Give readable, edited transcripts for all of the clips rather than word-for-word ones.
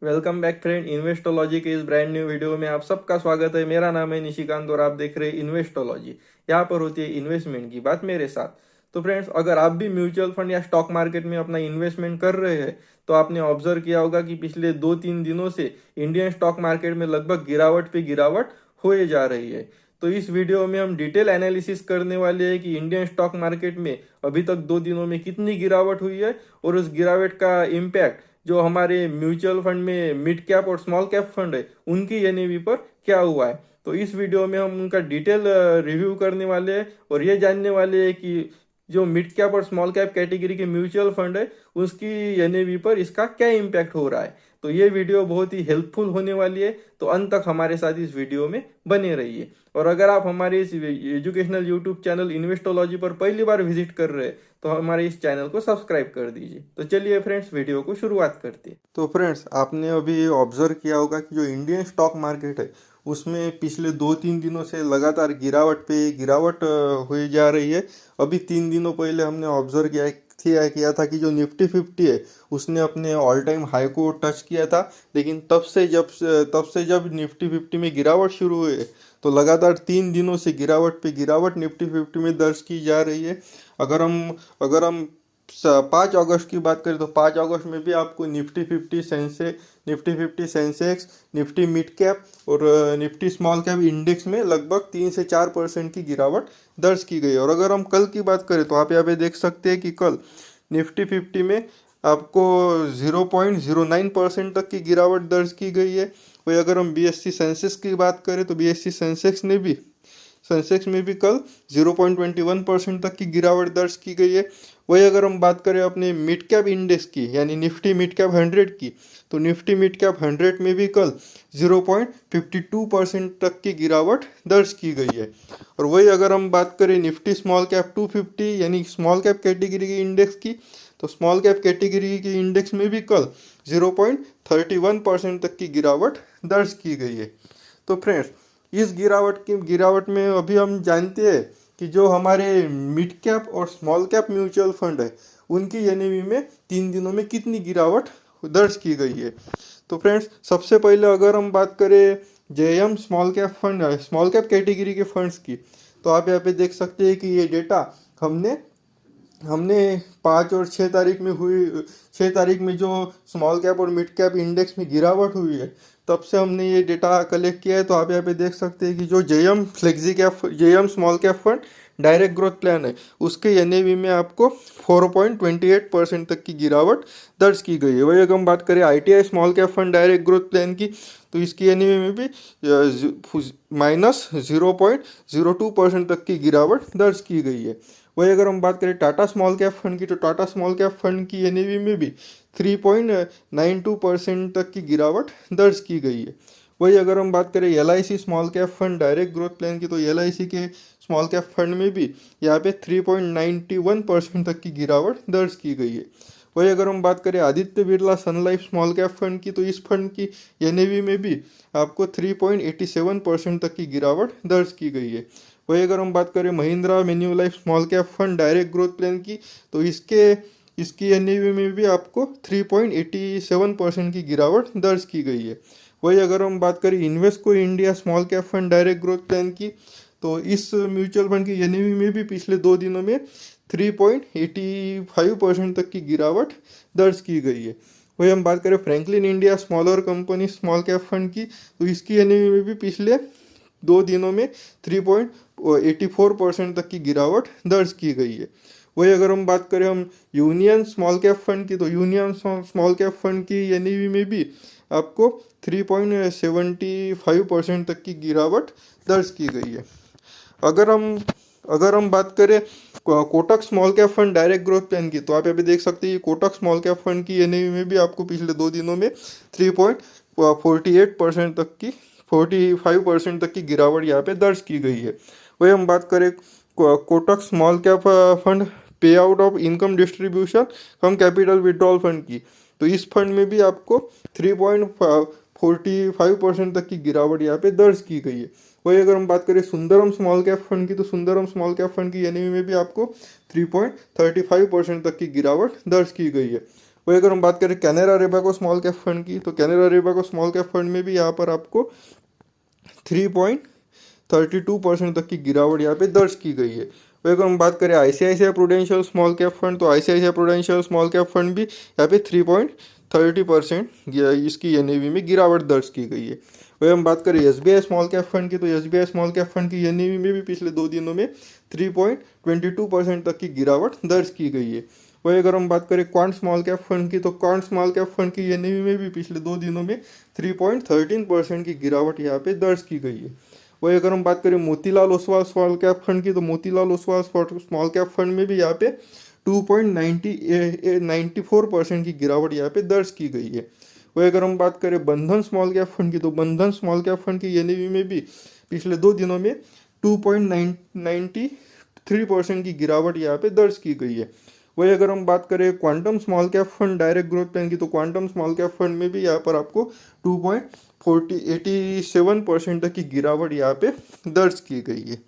Welcome back friend. इन्वेस्टोलॉजी के इस brand new video में आप सबका स्वागत है। मेरा नाम है निशिकांत और आप देख रहे हैं इन्वेस्टोलॉजी। यहाँ पर होती है इन्वेस्टमेंट की बात मेरे साथ। तो फ्रेंड्स, अगर आप भी म्यूचुअल फंड या स्टॉक मार्केट में अपना इन्वेस्टमेंट कर रहे हैं तो आपने ऑब्जर्व किया होगा कि पिछले 2-3 दिनों से इंडियन स्टॉक मार्केट में लगभग गिरावट पे गिरावट होए जा रही है। तो इस वीडियो में हम डिटेल एनालिसिस करने वाले हैं कि इंडियन स्टॉक मार्केट में अभी तक 2 दिनों में कितनी गिरावट हुई है और उस गिरावट का इम्पैक्ट जो हमारे म्यूचुअल फंड में मिड कैप और स्मॉल कैप फंड है उनकी एनएवी पर क्या हुआ है। तो इस वीडियो में हम उनका डिटेल रिव्यू करने वाले हैं और ये जानने वाले हैं कि जो मिड कैप और स्मॉल कैप कैटेगरी के म्यूचुअल फंड है उसकी एनएवी पर इसका क्या इम्पैक्ट हो रहा है। तो ये वीडियो बहुत ही हेल्पफुल होने वाली है, तो अंत तक हमारे साथ इस वीडियो में बने रहिए। और अगर आप हमारे इस एजुकेशनल यूट्यूब चैनल इन्वेस्टोलॉजी पर पहली बार विजिट कर रहे हैं तो हमारे इस चैनल को सब्सक्राइब कर दीजिए। तो चलिए फ्रेंड्स, वीडियो को शुरुआत करते हैं। तो फ्रेंड्स, आपने अभी ऑब्जर्व किया होगा कि जो इंडियन स्टॉक मार्केट है उसमें पिछले 2-3 दिनों से लगातार गिरावट पे गिरावट हुई जा रही है। अभी 3 दिनों पहले हमने ऑब्जर्व किया था कि जो निफ्टी 50 है उसने अपने ऑल टाइम हाई को टच किया था। लेकिन तब से जब निफ्टी 50 में गिरावट शुरू हुई है तो लगातार 3 दिनों से गिरावट पे गिरावट निफ्टी 50 में दर्ज की जा रही है। अगर हम 5 अगस्त की बात करें तो 5 अगस्त में भी आपको Nifty 50 Sensex, Nifty mid cap और निफ्टी स्मॉल कैप इंडेक्स में लगभग 3 से 4% की गिरावट दर्ज की गई। और अगर हम कल की बात करें तो आप यहाँ पे देख सकते हैं कि कल निफ्टी 50 में आपको 0.09% तक की गिरावट दर्ज की गई है। वही अगर हम बीएससी सेंसेक्स की बात करें तो बीएससी सेंसेक्स में भी कल 0.21% तक की गिरावट दर्ज की गई है। वही अगर हम बात करें अपने मिड कैप इंडेक्स की यानी निफ्टी मिड कैप 100 की, तो निफ्टी मिड कैप 100 में भी कल 0.52% तक की गिरावट दर्ज की गई है। और वही अगर हम बात करें निफ्टी स्मॉल कैप 250 यानी स्मॉल कैप कैटेगरी के इंडेक्स की, तो स्मॉल कैप कैटेगरी के इंडेक्स में भी कल 0.31% तक की गिरावट दर्ज की गई है। तो फ्रेंड्स, इस गिरावट में अभी हम जानते हैं कि जो हमारे मिड कैप और स्मॉल कैप म्यूचुअल फंड है उनकी एनएवी में 3 दिनों में कितनी गिरावट दर्ज की गई है। तो फ्रेंड्स, सबसे पहले अगर हम बात करें जेएम स्मॉल कैप कैटेगरी के फंड्स की, तो आप यहाँ पे देख सकते हैं कि ये डेटा हमने हमने 5 और 6 तारीख में जो स्मॉल कैप और मिड कैप इंडेक्स में गिरावट हुई है तब से हमने ये डेटा कलेक्ट किया है। तो आप यहाँ पे देख सकते हैं कि जो JM small cap fund direct growth plan है उसके एनएवी में आपको 4.28% तक की गिरावट दर्ज की गई है। वही अगर हम बात करें ITI small cap fund direct growth plan की, तो इसकी एनएवी में भी -0.02% तक की गिरावट दर्ज की गई है। वही अगर हम बात करें टाटा स्मॉल कैप फंड की, तो टाटा स्मॉल कैप फंड की एनएवी में भी 3.92% तक की गिरावट दर्ज की गई है। वही अगर हम बात करें LIC small cap fund direct growth plan की, तो एलआईसी के स्मॉल कैप फंड में भी यहाँ पे 3.91% तक की गिरावट दर्ज की गई है। वही अगर हम बात करें आदित्य बिरला सन लाइफ स्मॉल कैप फंड की, तो इस फंड की एनएवी में भी आपको 3.87% तक की गिरावट दर्ज की गई है। वही अगर हम बात करें Mahindra Manulife small cap fund direct growth plan की, तो इसकी एनएवी में भी आपको 3.87% की गिरावट दर्ज की गई है। वही अगर हम बात करें Invesco India small cap fund direct growth plan की, तो इस म्यूचुअल फंड की एनएवी में भी पिछले 2 दिनों में 3.85% तक की गिरावट दर्ज की गई है। वही हम बात करें Franklin India smaller company small cap fund की, तो इसकी एनएवी में भी पिछले 2 दिनों में 3.84% तक की गिरावट दर्ज की गई है। वही अगर हम बात करें यूनियन स्मॉल कैप फंड की, तो यूनियन स्मॉल कैप फंड की एनएवी में भी आपको 3.75% तक की गिरावट दर्ज की गई है। अगर हम बात करें Kotak small cap fund direct growth plan की, तो आप यहाँ पे देख सकते हैं कोटक स्मॉल कैप फंड की एनएवी में भी आपको पिछले 2 दिनों में 45% तक की गिरावट यहाँ पे दर्ज की गई है। वही हम बात करें कोटक स्मॉल कैप फंड पे out of income distribution come capital withdrawal fund की, तो इस फंड में भी आपको 3.45% तक की गिरावट यहाँ पे दर्ज की गई है। वही अगर हम बात करें सुंदरम स्मॉल कैप फंड की, तो सुंदरम स्मॉल कैप फंड की एनएवी में भी आपको 3.35% तक की गिरावट दर्ज की गई है। वही अगर हम बात करें Canara Robeco small cap fund की, तो Canara Robeco small cap fund में भी यहाँ पर आपको 3.32% तक की गिरावट यहाँ पे दर्ज की गई है। वही अगर हम बात करें ICICI Prudential small cap fund, तो ICICI Prudential small cap fund भी यहाँ पे 3.30% इसकी एनएवी में गिरावट दर्ज की गई है। वही हम बात करें एसबीआई स्मॉल कैप फंड की, तो एसबीआई स्मॉल कैप फंड की एनएवी में भी पिछले 2 दिनों में 3.22% तक की गिरावट दर्ज की गई है। वही अगर हम बात करें क्वांट स्मॉल कैप फंड की, तो क्वांट स्मॉल कैप फंड की एनएवी में भी पिछले 2 दिनों में 3.13% की गिरावट यहाँ पे दर्ज की गई है। वही अगर हम बात करें Motilal Oswal small cap fund की, तो Motilal Oswal small cap fund में भी यहाँ पे 2.94% की गिरावट यहाँ पे दर्ज की गई है। वही अगर हम बात करें बंधन स्मॉल कैप फंड की, तो बंधन स्मॉल कैप फंड की एनएवी में भी पिछले 2 दिनों में 2.93% की गिरावट यहाँ पे दर्ज की गई है। वही अगर हम बात करें quantum small cap fund direct growth plan की, तो क्वांटम स्मॉल कैप फंड में भी यहाँ पर आपको 2.87% तक की गिरावट यहाँ पे दर्ज की गई है।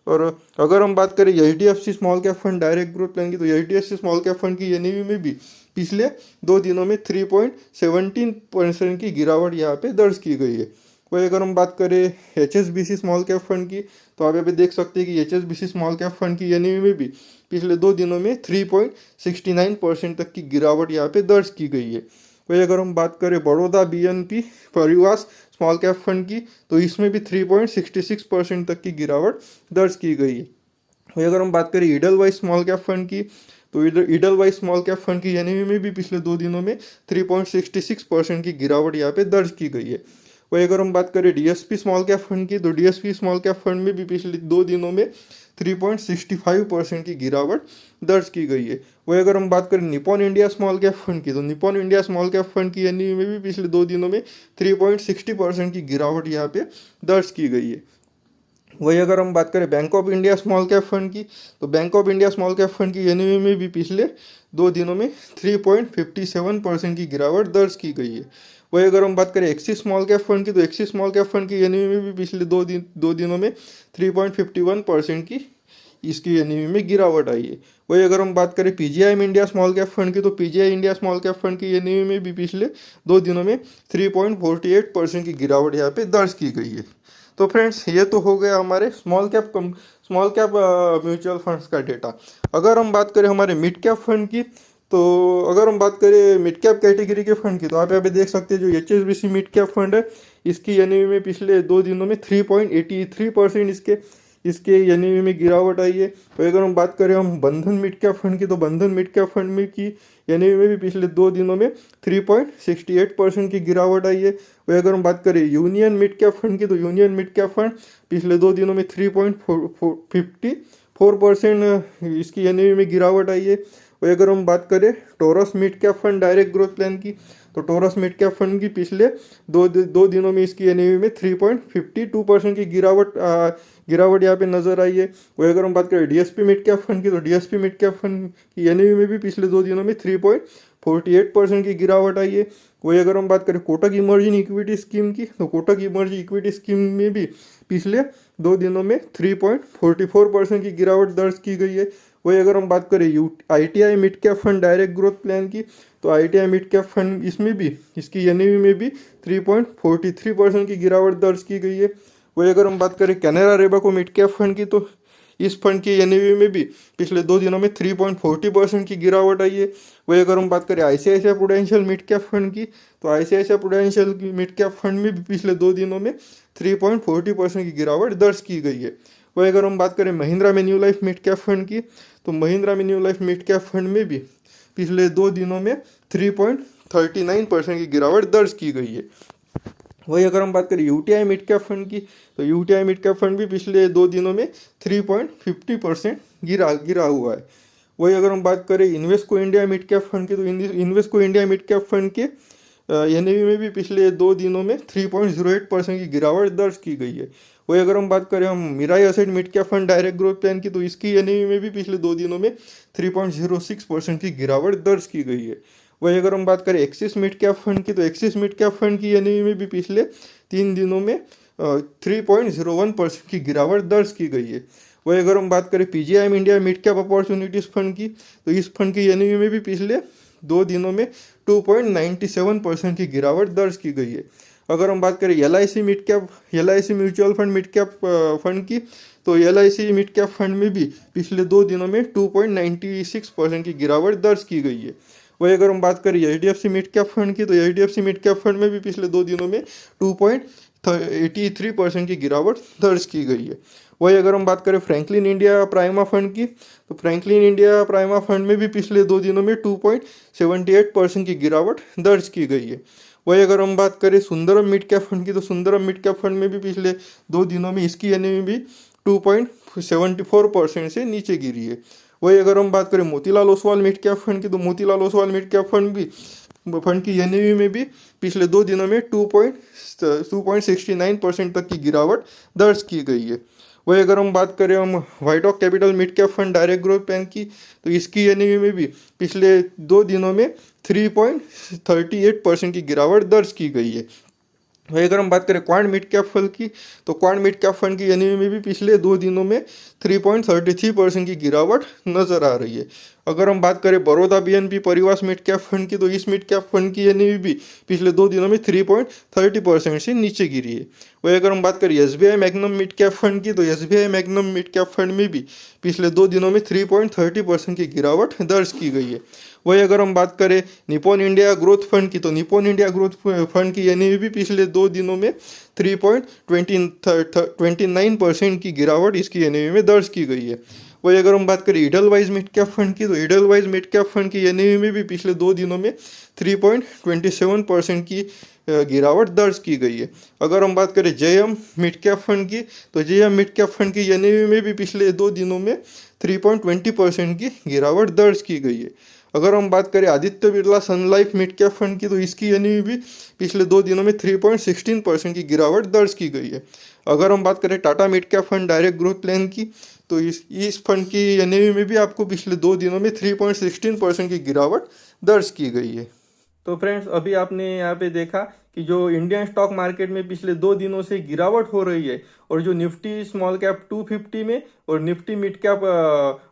और अगर हम बात करें HDFC small cap fund direct growth plan की, तो एचडीएफसी स्मॉल कैप फंड की एनएवी में भी पिछले 2 दिनों में 3.17% की गिरावट यहाँ पे दर्ज की गई है। वही अगर हम बात करें एचएसबीसी स्मॉल कैप फंड की, तो आप यहाँ पे देख सकते हैं कि एचएसबीसी स्मॉल कैप फंड की एनएवी में भी पिछले 2 दिनों में 3.69% तक की गिरावट यहाँ पे दर्ज की गई है। वही अगर हम बात करें Baroda BNP परिवास small cap fund की, तो इसमें भी 3.66% तक की गिरावट दर्ज की गई है। वही अगर हम बात करें ईडलवाइज स्मॉल कैप फंड की, तो ईडलवाइज स्मॉल कैप फंड की एनएवी में भी पिछले 2 दिनों में 3.66% की गिरावट यहाँ पे दर्ज की गई है। वही अगर हम बात करें डीएसपी स्मॉल कैप फंड की, तो डीएसपी स्मॉल कैप फंड में भी पिछले 2 दिनों में 3.65% की गिरावट दर्ज की गई है। वही अगर हम बात करें Nippon India small cap fund की, तो Nippon India small cap fund की एनएवी में भी पिछले 2 दिनों में 3.60% की गिरावट यहाँ पे दर्ज की गई है। वही अगर हम बात करें bank of India small cap fund की, तो bank of India small cap fund की एनएवी में भी पिछले 2 दिनों में 3.57% की गिरावट दर्ज की गई है। वही अगर हम बात करें एक्सिस स्मॉल कैप फंड की, तो एक्सिस स्मॉल कैप फंड की एनएवी में भी पिछले 2 दिनों में 3.51% की इसकी एनएवी में गिरावट आई है। वही अगर हम बात करें PGI India small cap fund की, तो PGI India small cap fund की एनएवी में भी पिछले 2 दिनों में 3.48% की गिरावट यहाँ पे दर्ज की गई है। तो फ्रेंड्स, ये तो हो गया हमारे स्मॉल कैप म्यूचुअल फंड्स का डेटा। अगर हम बात करें हमारे मिड कैप फंड की, तो अगर हम बात करें मिड कैप कैटेगरी के फंड की, तो आप यहाँ पे देख सकते हैं जो एचएसबीसी मिड कैप फंड है, इसकी एनएवी में पिछले 2 दिनों में 3.83% इसके एनएवी में गिरावट आई है। तो अगर हम बात करें हम बंधन मिड कैप फंड की, तो बंधन मिड कैप फंड में की एनएवी में भी पिछले 2 दिनों में 3.68% की गिरावट आई है। वही अगर हम बात करें यूनियन मिड कैप फंड की, तो यूनियन मिड कैप फंड पिछले 2 दिनों में 3.54% इसकी एनएवी में गिरावट आई है। वही अगर हम बात करें Taurus mid cap fund direct growth plan की, तो टोरस मिड कैप फंड की पिछले 2 दिनों में इसकी एनएवी में 3.52% की गिरावट यहाँ पे नजर आई है। वही अगर हम बात करें डीएसपी मिड कैप फंड की, तो डीएसपी मिड कैप फंड की एनएवी में भी पिछले 2 दिनों में 3.48% की गिरावट आई है। वही अगर हम बात करें कोटक इमर्जिंग इक्विटी स्कीम की, तो कोटक इमर्जिंग इक्विटी स्कीम में भी पिछले 2 दिनों में 3.44% की गिरावट दर्ज की गई है। वही अगर हम बात करें ITI mid cap fund direct growth plan की, तो आईटीआई मिड कैप फंड इसमें भी इसकी एनएवी में भी 3.43% की गिरावट दर्ज की गई है। वही अगर हम बात करें Canara Robeco mid cap fund की, तो इस फंड की एनएवी में भी पिछले 2 दिनों में 3.40% की गिरावट आई है। वही अगर हम बात करें ICICI prudential mid cap fund की, तो ICICI prudential mid cap fund में भी पिछले 2 दिनों में 3.40% की गिरावट दर्ज की गई है। वही अगर हम बात करें महिंद्रा मैन्युलाइफ मिड कैप फंड की, तो महिंद्रा मैन्युलाइफ मिड कैप फंड में भी पिछले 2 दिनों में 3.39% की गिरावट दर्ज की गई है। वही अगर हम बात करें यूटीआई मिड कैप फंड की, तो यूटीआई मिड कैप फंड भी पिछले 2 दिनों में 3.50% गिरा हुआ है। वही अगर हम बात करें Invesco India mid cap fund की, तो Invesco India mid cap fund के एनएवी में भी पिछले 2 दिनों में 3.08% की गिरावट दर्ज की गई है। वही अगर हम बात करें हम Mirae Asset mid cap fund direct growth plan की, तो इसकी एनएवी में भी पिछले 2 दिनों में 3.06% की गिरावट दर्ज की गई है। वही अगर हम बात करें एक्सिस मिड कैप फंड की, तो एक्सिस मिड कैप फंड की एनएवी में भी पिछले 3 दिनों में 3.01% की गिरावट दर्ज की गई है। वही अगर हम बात करें PGI India mid cap opportunities fund की, तो इस फंड की एनएवी में भी पिछले 2 दिनों में 2.97% की गिरावट दर्ज की गई है। अगर हम बात करें LIC mid cap, LIC mutual fund mid cap fund की, तो LIC मिड कैप फंड में भी पिछले 2 दिनों में 2.96% की गिरावट दर्ज की गई है। वही अगर हम बात करें HDFC मिड कैप फंड की, तो HDFC मिड कैप फंड में भी पिछले 2 दिनों में 2.83% की गिरावट दर्ज की गई है। वही अगर हम बात करें फ्रैंकलिन इंडिया प्राइमा फंड की, तो फ्रैंकलिन इंडिया प्राइमा फंड में भी पिछले 2 दिनों में 2.78% की गिरावट दर्ज की गई है। वही अगर हम बात करें सुंदरम मिड कैप फंड की, तो सुंदरम मिड कैप फंड में भी पिछले 2 दिनों में इसकी NAV भी 2.74% से नीचे गिरी है। वही अगर हम बात करें Motilal Oswal mid cap fund की, तो Motilal Oswal mid cap fund की NAV में भी पिछले 2 दिनों में 2.69% तक की गिरावट दर्ज की गई है। वही अगर हम बात करें WhiteOak capital mid cap fund direct growth plan की, तो इसकी NAV में भी पिछले 2 दिनों में 3.38% की गिरावट दर्ज की गई है। वही अगर हम बात करें क्वांट मिड कैप फंड की, तो क्वांट मिड कैप फंड की NAV में भी पिछले 2 दिनों में 3.33% की गिरावट नजर आ रही है। अगर हम बात करें बड़ौदा BNP परिवार मिड कैप फंड की, तो इस मिड कैप फंड की NAV भी पिछले 2 दिनों में 3.30% से नीचे गिरी है। वही अगर हम बात करें SBI magnum mid cap fund की, तो SBI magnum mid cap fund में भी पिछले 2 दिनों में 3.30% की गिरावट दर्ज की गई है। वही अगर हम बात करें निप्पॉन इंडिया ग्रोथ फंड की, तो निप्पॉन इंडिया ग्रोथ फंड की NAV भी पिछले 2 दिनों में 3.29% की गिरावट इसकी NAV में दर्ज की गई है। वही अगर हम बात करें ईडलवाइज मिड कैप फंड की, तो ईडलवाइज मिड कैप फंड की NAV में भी पिछले 2 दिनों में 3.27% की गिरावट दर्ज की गई है। अगर हम बात करें JM मिड कैप फंड की, तो JM मिड कैप फंड की NAV में भी पिछले 2 दिनों में 3.20% की गिरावट दर्ज की गई है। अगर हम बात करें आदित्य बिरला सन लाइफ मिड कैप फंड की, तो इसकी NAV भी पिछले 2 दिनों में 3.16% की गिरावट दर्ज की गई है। अगर हम बात करें Tata mid cap fund direct growth plan की, तो इस फंड की NAV में भी आपको पिछले 2 दिनों में 3.16% की गिरावट दर्ज की गई है। तो फ्रेंड्स, अभी आपने यहाँ पे देखा कि जो इंडियन स्टॉक मार्केट में पिछले 2 दिनों से गिरावट हो रही है, और जो निफ्टी स्मॉल कैप 250 में और निफ्टी मिड कैप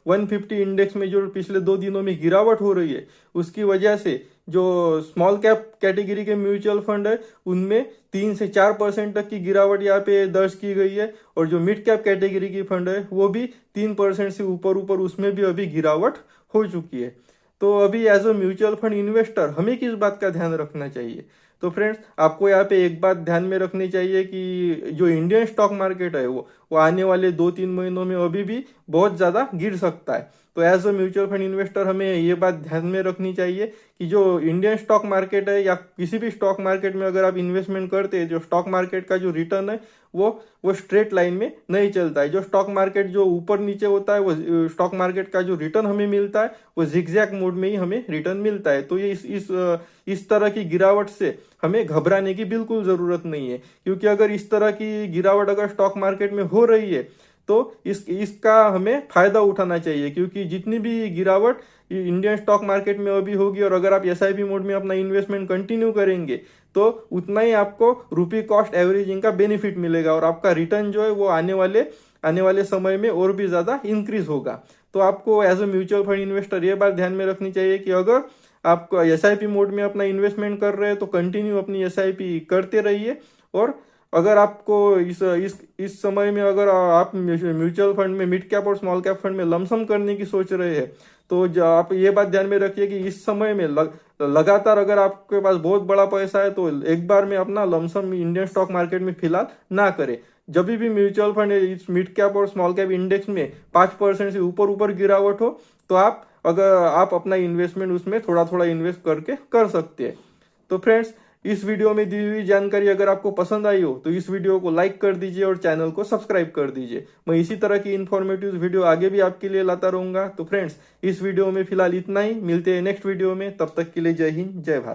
150 इंडेक्स में जो पिछले 2 दिनों में गिरावट हो रही है, उसकी वजह से जो स्मॉल कैप कैटेगरी के म्यूचुअल फंड है उनमें 3 से 4% तक की गिरावट यहाँ पे दर्ज की गई है, और जो मिड कैप कैटेगरी की फंड है वो भी 3% से ऊपर उसमें भी अभी गिरावट हो चुकी है। तो अभी as a mutual fund investor हमें किस बात का ध्यान रखना चाहिए? तो फ्रेंड्स, आपको यहाँ पे एक बात ध्यान में रखनी चाहिए कि जो इंडियन स्टॉक मार्केट है वो आने वाले 2-3 महीनों में अभी भी बहुत ज़्यादा गिर सकता है। तो as a mutual fund investor हमें ये बात ध्यान में रखनी चाहिए कि जो इंडियन स्टॉक मार्केट है या किसी भी स्टॉक मार्केट में अगर आप इन्वेस्टमेंट करते हैं, जो स्टॉक मार्केट का जो रिटर्न है वो स्ट्रेट लाइन में नहीं चलता है। जो स्टॉक मार्केट जो ऊपर नीचे होता है, वो स्टॉक मार्केट का जो रिटर्न हमें मिलता है वो जिगजैग मोड में ही हमें रिटर्न मिलता है। तो ये इस तरह की गिरावट से हमें घबराने की बिल्कुल जरूरत नहीं है, क्योंकि अगर इस तरह की गिरावट अगर स्टॉक मार्केट में हो रही है तो इसका हमें फायदा उठाना चाहिए, क्योंकि जितनी भी गिरावट इंडियन स्टॉक मार्केट में अभी होगी और अगर आप SIP मोड में अपना इन्वेस्टमेंट कंटिन्यू करेंगे तो उतना ही आपको रुपी कॉस्ट एवरेजिंग का बेनिफिट मिलेगा, और आपका रिटर्न जो है वो आने वाले समय में और भी ज्यादा इंक्रीज होगा। तो आपको as a mutual fund investor ये बात ध्यान में रखनी चाहिए कि अगर आप SIP मोड में अपना इन्वेस्टमेंट कर रहे हैं तो कंटिन्यू अपनी SIP करते रहिए, और अगर आपको इस समय में अगर आप म्यूचुअल फंड में मिड कैप और स्मॉल कैप फंड में लमसम करने की सोच रहे हैं तो आप ये बात ध्यान में रखिए कि इस समय में लगातार अगर आपके पास बहुत बड़ा पैसा है तो एक बार में अपना लमसम इंडियन स्टॉक मार्केट में फिलहाल ना करें। जब भी म्यूचुअल फंड इस मिड कैप और स्मॉल कैप इंडेक्स में 5% से ऊपर गिरावट हो तो आप अपना इन्वेस्टमेंट उसमें थोड़ा थोड़ा इन्वेस्ट करके कर सकते हैं। तो फ्रेंड्स, इस वीडियो में दी हुई जानकारी अगर आपको पसंद आई हो तो इस वीडियो को लाइक कर दीजिए और चैनल को सब्सक्राइब कर दीजिए। मैं इसी तरह की इन्फॉर्मेटिव वीडियो आगे भी आपके लिए लाता रहूंगा। तो फ्रेंड्स, इस वीडियो में फिलहाल इतना ही, मिलते हैं नेक्स्ट वीडियो में, तब तक के लिए जय हिंद जय भारत।